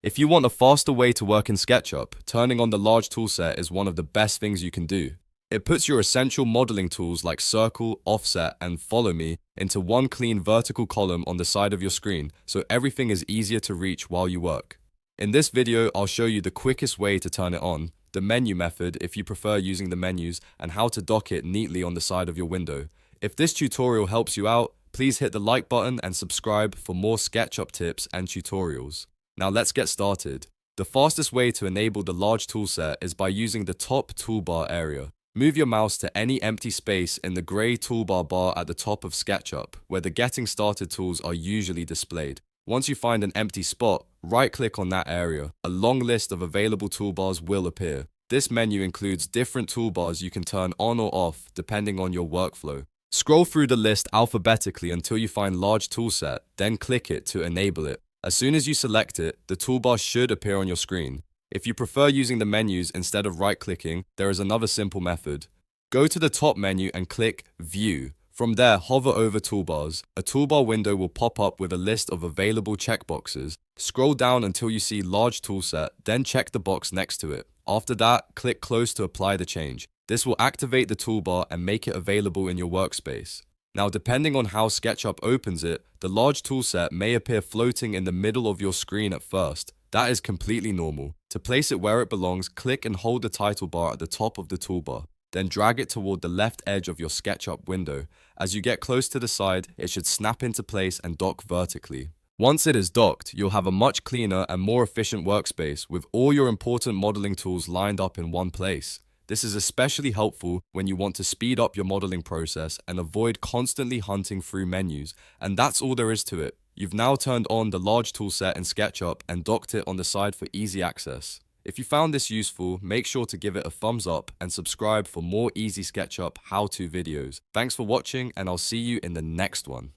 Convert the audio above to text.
If you want a faster way to work in SketchUp, turning on the large toolset is one of the best things you can do. It puts your essential modeling tools like circle, offset, and follow me into one clean vertical column on the side of your screen, so everything is easier to reach while you work. In this video, I'll show you the quickest way to turn it on, the menu method if you prefer using the menus, and how to dock it neatly on the side of your window. If this tutorial helps you out, please hit the like button and subscribe for more SketchUp tips and tutorials. Now let's get started. The fastest way to enable the large toolset is by using the top toolbar area. Move your mouse to any empty space in the grey toolbar bar at the top of SketchUp, where the Getting Started tools are usually displayed. Once you find an empty spot, right-click on that area. A long list of available toolbars will appear. This menu includes different toolbars you can turn on or off depending on your workflow. Scroll through the list alphabetically until you find Large Toolset, then click it to enable it. As soon as you select it, the toolbar should appear on your screen. If you prefer using the menus instead of right-clicking, there is another simple method. Go to the top menu and click View. From there, hover over Toolbars. A toolbar window will pop up with a list of available checkboxes. Scroll down until you see Large Toolset, then check the box next to it. After that, click Close to apply the change. This will activate the toolbar and make it available in your workspace. Now, depending on how SketchUp opens it, the large toolset may appear floating in the middle of your screen at first. That is completely normal. To place it where it belongs, click and hold the title bar at the top of the toolbar. Then drag it toward the left edge of your SketchUp window. As you get close to the side, it should snap into place and dock vertically. Once it is docked, you'll have a much cleaner and more efficient workspace with all your important modeling tools lined up in one place. This is especially helpful when you want to speed up your modeling process and avoid constantly hunting through menus. And that's all there is to it. You've now turned on the large toolset in SketchUp and docked it on the side for easy access. If you found this useful, make sure to give it a thumbs up and subscribe for more easy SketchUp how-to videos. Thanks for watching, and I'll see you in the next one.